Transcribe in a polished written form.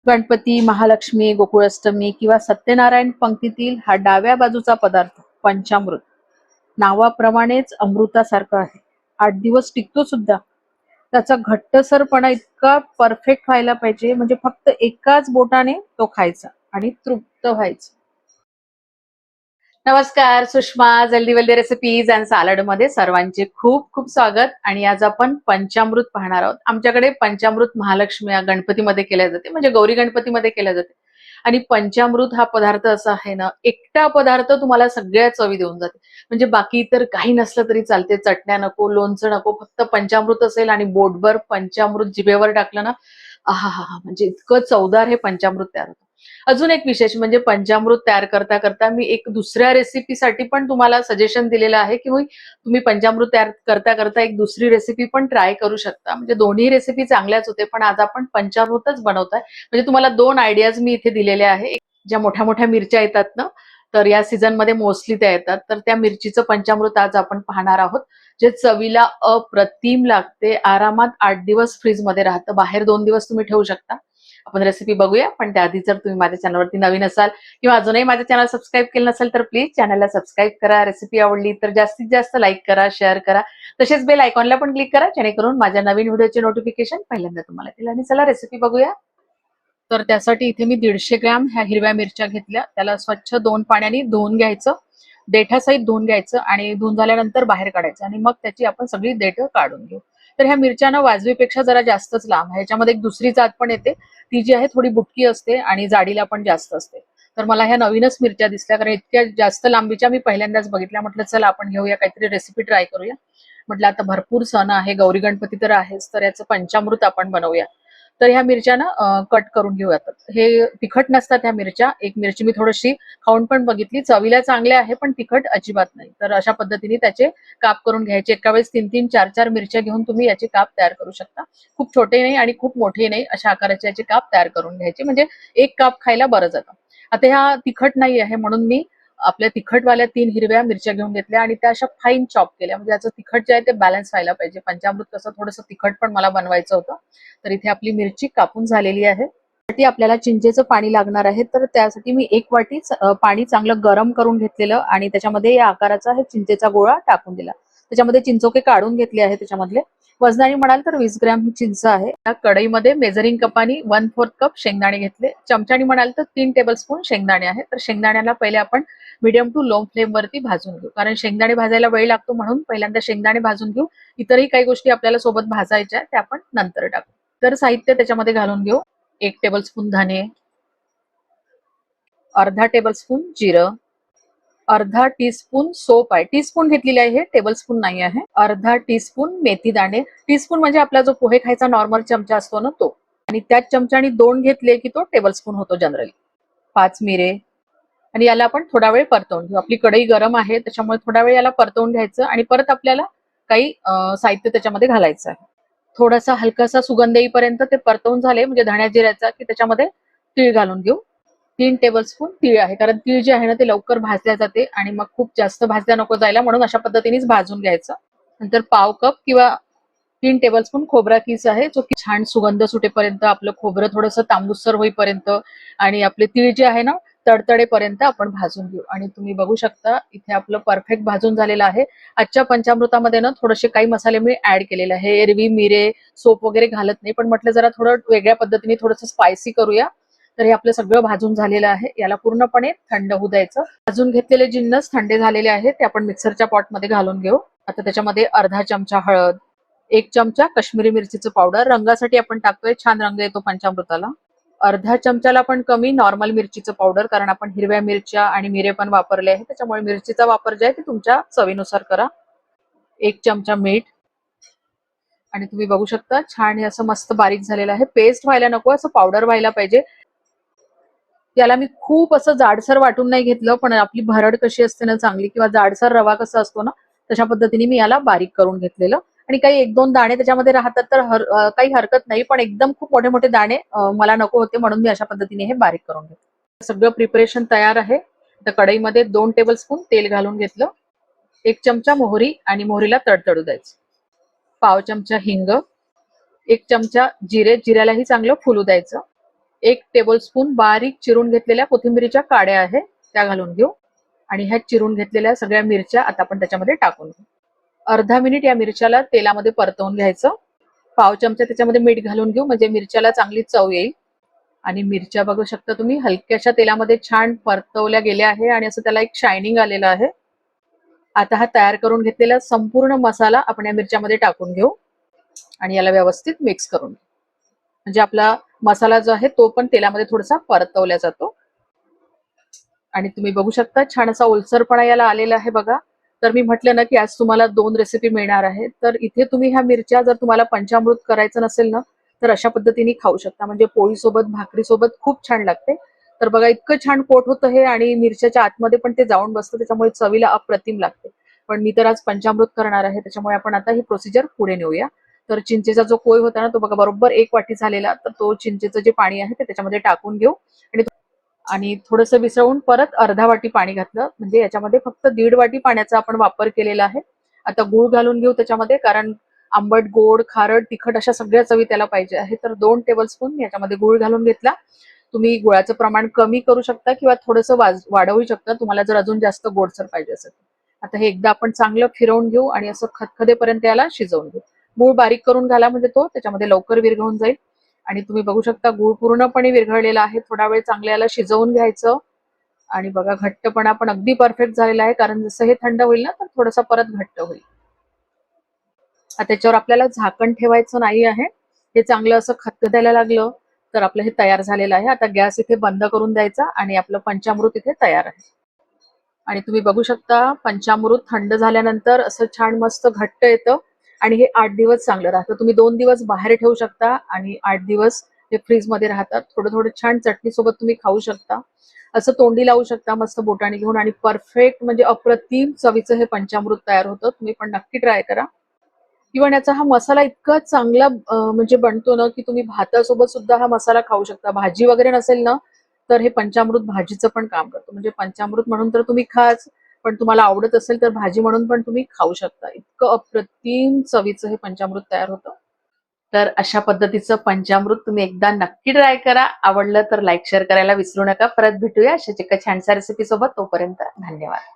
गणपती, महालक्ष्मी, गोकुळाष्टमी किंवा सत्यनारायण पंक्तीतील हा डाव्या बाजूचा पदार्थ पंचामृत नावाप्रमाणेच अमृतासारखा आहे. 8 दिवस टिकतो सुद्धा. त्याचा घट्टसरपणा इतका परफेक्ट व्हायला पाहिजे, म्हणजे फक्त एकाच बोटाने तो खायचा आणि तृप्त व्हायचं. नमस्कार, सुषमा जल्दी वेल्दी रेसिपीज अँड सॅलड मध्ये सर्वांचे खूप खूप स्वागत. आणि आज आपण पंचामृत पाहणार आहोत. आमच्याकडे पंचामृत महालक्ष्मी गणपतीमध्ये केल्या जाते, म्हणजे गौरी गणपतीमध्ये केल्या जाते. आणि पंचामृत हा पदार्थ असा आहे ना, एकटा पदार्थ तुम्हाला सगळ्या चवी देऊन जाते. म्हणजे बाकी इतर काही नसलं तरी चालते, चटण्या नको, लोणचं नको, फक्त पंचामृत असेल आणि बोटभर पंचामृत जिभेवर टाकलं ना, आहा हा हा, म्हणजे इतकं चवदार हे पंचामृत तयार होतं. अजून एक विशेष म्हणजे पंचामृत तयार करता करता मी एक दुसऱ्या रेसिपीसाठी पण तुम्हाला सजेशन दिलेलं आहे की तुम्ही पंचामृत तयार करता करता एक दुसरी रेसिपी पण ट्राय करू शकता. म्हणजे दोन्ही रेसिपी चांगल्याच होते, पण आज आपण पंचामृतच बनवताय. म्हणजे तुम्हाला 2 आयडियाज मी इथे दिलेले आहे. ज्या मोठ्या मोठ्या मिरच्या येतात ना, तर या सीझन मध्ये मोस्टली त्या येतात, तर त्या मिरचीचं पंचामृत आज आपण पाहणार आहोत, जे चवीला अप्रतिम लागते. आरामात 8 दिवस फ्रीज मध्ये राहतं, बाहेर 2 दिवस तुम्ही ठेवू शकता. आपण रेसिपी बघूया, पण त्याआधी जर तुम्ही माझ्या चॅनलवरती नवीन असाल किंवा अजूनही माझे चॅनल सबस्क्राईब केलं नसेल तर प्लीज चॅनलला सबस्क्राईब करा. रेसिपी आवडली तर जास्तीत जास्त लाईक करा, शेअर करा. तसेच बेल आयकॉनला पण क्लिक करा, जेणेकरून माझ्या नवीन व्हिडिओचे नोटिफिकेशन पहिल्यांदा तुम्हाला येतील. आणि चला रेसिपी बघूया. तर त्यासाठी इथे मी 150 ग्रॅम ह्या हिरव्या मिरच्या घेतल्या. त्याला स्वच्छ 2 पाण्याने धुवून घ्यायचं, देठासहित धुवून घ्यायचं आणि धुवून झाल्यानंतर बाहेर काढायचं आणि मग त्याची आपण सगळी देठ काढून घेऊ. तर ह्या मिरच्या वाजवीपेक्षा जरा जास्तच लांब आहे. ह्याच्यामध्ये एक दुसरी जात पण येते, ती जी आहे थोडी बुटकी असते आणि जाडीला पण जास्त असते. तर मला ह्या नवीनच मिरच्या दिसल्या, कारण इतक्या जास्त लांबीच्या मी पहिल्यांदाच बघितल्या. म्हटलं चला आपण घेऊया, काहीतरी रेसिपी ट्राय करूया. म्हटलं आता भरपूर सण आहे, गौरी गणपती तर आहेच, तर याचं पंचामृत आपण बनवूया. तर ह्या मिरच्या कट करून घेऊयात. हे तिखट नसतात ह्या मिरच्या. एक मिरची मी थोडीशी खाऊन पण बघितली, चवीला चांगल्या आहे पण तिखट अजिबात नाही. तर अशा पद्धतीने त्याचे काप करून घ्यायचे. एका वेळेस 3-3, 4-4 मिरच्या घेऊन तुम्ही याचे काप तयार करू शकता. खूप छोटे नाही आणि खूप मोठे नाही, अशा आकाराचे याचे काप तयार करून घ्यायचे, म्हणजे एक काप खायला बरं जातं. आता ह्या तिखट नाही आहे म्हणून मी आपल्या तिखटवाल्या 3 हिरव्या मिरच्या घेऊन घेतल्या आणि त्या अशा फाईन चॉप केल्या, म्हणजे याचं तिखट जे आहे ते बॅलन्स व्हायला पाहिजे. पंचामृत कसं थोडंसं तिखट पण मला बनवायचं होतं. तर इथे आपली मिरची कापून झालेली आहे. त्यासाठी आपल्याला चिंचेचं पाणी लागणार आहे. तर त्यासाठी मी 1 वाटी पाणी चांगलं गरम करून घेतलेलं आणि त्याच्यामध्ये या आकाराचा हे चिंचेचा गोळा टाकून दिला. त्याच्यामध्ये चिंचोके काढून घेतले आहे. त्याच्यामधले वजनाने म्हणाल तर 20 ग्रॅम ही चिंच आहे. या कढईमध्ये मेजरिंग कपानी 1/4 कप शेंगदाणे घेतले. चमच्याने म्हणाल तर 3 टेबलस्पून शेंगदाणे आहे. तर शेंगदाण्याला पहिले आपण मीडियम टू लो फ्लेम वरती भाजून घेऊ, कारण शेंगदाणे भाजायला वेळ लागतो, म्हणून पहिल्यांदा शेंगदाणे भाजून घेऊ. इतरही काही गोष्टी आपल्याला सोबत भाजायच्या त्या आपण नंतर टाकू. तर साहित्य त्याच्यामध्ये घालून घेऊ. 1 टेबलस्पून धने, अर्धा टेबलस्पून जिरं, अर्धा टीस्पून सोप आहे, टीस्पून घेतलेली आहे, हे टेबलस्पून नाही आहे. अर्धा टीस्पून मेथी दाणे, टीस्पून म्हणजे आपला जो पोहे खायचा नॉर्मल चमचा असतो ना तो, आणि त्याच चमच्याने 2 घेतले की तो टेबलस्पून होतो जनरली. 5 मिरे. आणि याला आपण थोडा वेळ परतवून घेऊ. आपली कढई गरम आहे त्याच्यामुळे थोडा वेळ याला परतवून घ्यायचं आणि परत आपल्याला काही साहित्य त्याच्यामध्ये घालायचं आहे. थोडासा हलकासा सुगंध येईपर्यंत ते परतवून झाले म्हणजे धण्या जिऱ्याचा, की त्याच्यामध्ये तीळ घालून घेऊ. 3 टेबलस्पून तीळ आहे, कारण तीळ जे आहे ना ते लवकर भाजल्या जाते आणि मग खूप जास्त भाजल्या नको जायला, म्हणून अशा पद्धतीनेच भाजून घ्यायचं. नंतर पाव कप किंवा 3 टेबलस्पून खोबरा किस आहे, जो की छान सुगंध सुटेपर्यंत, आपलं खोबरं थोडंसं तांबूसर होईपर्यंत आणि आपले तीळ जे आहे ना तडतडेपर्यंत आपण भाजून घेऊ. आणि तुम्ही बघू शकता इथे आपलं परफेक्ट भाजून झालेलं आहे. आजच्या पंचामृतामध्ये ना थोडेसे काही मसाले मी ऍड केलेले आहे. एरवी मिरे सोप वगैरे घालत नाही, पण म्हटलं जरा थोडं वेगळ्या पद्धतीने थोडंसं स्पायसी करूया. तर हे आपलं सगळं भाजून झालेलं आहे. याला पूर्णपणे थंड होऊ द्यायचं. भाजून घेतलेले जिन्नस थंडे झालेले आहेत, ते आपण मिक्सरच्या पॉटमध्ये घालून घेऊ. आता त्याच्यामध्ये अर्धा चमचा हळद, 1 चमचा काश्मीरी मिरचीचं पावडर, रंगासाठी आपण टाकतोय, छान रंग येतो पंचामृताला. अर्धा चमचाला पण कमी नॉर्मल मिरचीचं पावडर, कारण आपण हिरव्या मिरच्या आणि मिरे पण वापरले आहे, त्याच्यामुळे मिरचीचा वापर जे आहे ते तुमच्या चवीनुसार करा. 1 चमचा मीठ. आणि तुम्ही बघू शकता छान हे असं मस्त बारीक झालेलं आहे. पेस्ट व्हायला नको, असं पावडर व्हायला पाहिजे. याला मी खूप असं जाडसर वाटून नाही घेतलं, पण आपली भरड कशी असते ना चांगली, किंवा जाडसर रवा कसा असतो ना तशा पद्धतीने मी याला बारीक करून घेतलेलं. आणि काही 1-2 दाणे त्याच्यामध्ये राहतात तर काही हरकत नाही, पण एकदम खूप मोठे मोठे दाणे मला नको होते, म्हणून मी अशा पद्धतीने हे बारीक करून घेतलं. सगळं प्रिपरेशन तयार आहे. तर कढईमध्ये 2 टेबलस्पून तेल घालून घेतलं. 1 चमचा मोहरी, आणि मोहरीला तडतडू द्यायचं. पाव चमचा हिंग, 1 चमचा जिरे, जिऱ्यालाही चांगलं फुलू द्यायचं. 1 टेबलस्पून बारीक चिरून घेतलेल्या कोथिंबीरीच्या काड्या आहे त्या घालून घेऊ. आणि ह्या चिरून घेतलेल्या सगळ्या मिरच्या आता आपण त्याच्यामध्ये टाकून घेऊ. अर्धा मिनिट या मिरच्याला तेलामध्ये परतवून घ्यायचं. पाव चमचा त्याच्यामध्ये मीठ घालून घेऊ, म्हणजे मिरच्याला चांगली चव येईल. आणि मिरच्या बघू शकता तुम्ही हलक्याशा तेलामध्ये छान परतवल्या गेल्या आहे आणि असं त्याला एक शायनिंग आलेलं आहे. आता हा तयार करून घेतलेला संपूर्ण मसाला आपण या मिरच्यामध्ये टाकून घेऊ आणि याला व्यवस्थित मिक्स करून घेऊ. म्हणजे आपला मसाला जो आहे तो पण तेलामध्ये थोडासा परतवला जातो. आणि तुम्ही बघू शकता छान असा ओलसरपणा याला आलेला आहे बघा. तर मी म्हटलं ना की आज तुम्हाला 2 रेसिपी मिळणार आहे. तर इथे तुम्ही ह्या मिरच्या जर तुम्हाला पंचामृत करायचं नसेल ना, तर अशा पद्धतीने खाऊ शकता. म्हणजे पोळीसोबत, भाकरीसोबत खूप छान लागते. तर बघा इतकं छान पोट होतं हे आणि मिरच्याच्या आतमध्ये पण ते जाऊन बसतं, त्याच्यामुळे चवीला अप्रतिम लागते. पण मी तर आज पंचामृत करणार आहे, त्याच्यामुळे आपण आता ही प्रोसिजर पुढे नेऊया. तर चिंचेचा जो कोय होता ना, तो बघा बरोबर 1 वाटी झालेला. तर तो चिंचेचं जे पाणी आहे ते त्याच्यामध्ये टाकून घेऊ आणि थोडंसं मिसळून परत अर्धा वाटी पाणी घातलं. म्हणजे याच्यामध्ये फक्त 1.5 वाटी पाण्याचा आपण वापर केलेला आहे. आता गूळ घालून घेऊ त्याच्यामध्ये, कारण आंबट, गोड, खारट, तिखट अशा सगळ्या चवी त्याला पाहिजे आहे. तर 2 टेबलस्पून याच्यामध्ये गूळ घालून घेतला. तुम्ही गुळाचं प्रमाण कमी करू शकता किंवा थोडंसं वाढवू शकता, तुम्हाला जर अजून जास्त गोडसर पाहिजे असेल. आता हे एकदा आपण चांगलं फिरवून घेऊ आणि असं खदखदेपर्यंत याला शिजवून घेऊ. गूळ बारीक करून घाला, म्हणजे तो त्याच्यामध्ये लवकर विरघळून जाईल. आणि तुम्ही बघू शकता गूळ पूर्णपणे विरघळलेला आहे. थोडा वेळ चांगलं याला शिजवून घ्यायचं. आणि बघा घट्टपणा पण अगदी परफेक्ट झालेला आहे, कारण जसं हे थंड होईल ना तर थोडंसं परत घट्ट होईल. आता त्याच्यावर आपल्याला झाकण ठेवायचं नाही आहे. हे चांगलं असं खदखदायला लागलं तर आपलं हे तयार झालेलं आहे. आता गॅस इथे बंद करून द्यायचा आणि आपलं पंचामृत इथे तयार आहे. आणि तुम्ही बघू शकता पंचामृत थंड झाल्यानंतर असं छान मस्त घट्ट येतं आणि हे 8 दिवस चांगलं राहतं. तुम्ही 2 दिवस बाहेर ठेवू शकता आणि 8 दिवस हे फ्रीजमध्ये राहतात. थोडं थोडं छान चटणी सोबत तुम्ही खाऊ शकता. असं तोंडी लावू शकता मस्त बोटाने घेऊन आणि परफेक्ट म्हणजे अप्रतिम चवीचं हे पंचामृत तयार होतं. तुम्ही पण नक्की ट्राय करा. इव्हन याचा हा मसाला इतका चांगला म्हणजे बनतो ना, की तुम्ही भातासोबत सुद्धा हा मसाला खाऊ शकता. भाजी वगैरे नसेल ना, तर हे पंचामृत भाजीचं पण काम करतो. म्हणजे पंचामृत म्हणून तर तुम्ही खाच, पण तुम्हाला आवडत असेल तर भाजी म्हणून पण तुम्ही खाऊ शकता. इतकं अप्रतिम चवीचं हे पंचामृत तयार होतं. तर अशा पद्धतीचं पंचामृत तुम्ही एकदा नक्की ट्राय करा. आवडलं तर लाईक, शेअर करायला विसरू नका. परत भेटूया अशाच एका छानशा रेसिपी सोबत. तोपर्यंत धन्यवाद.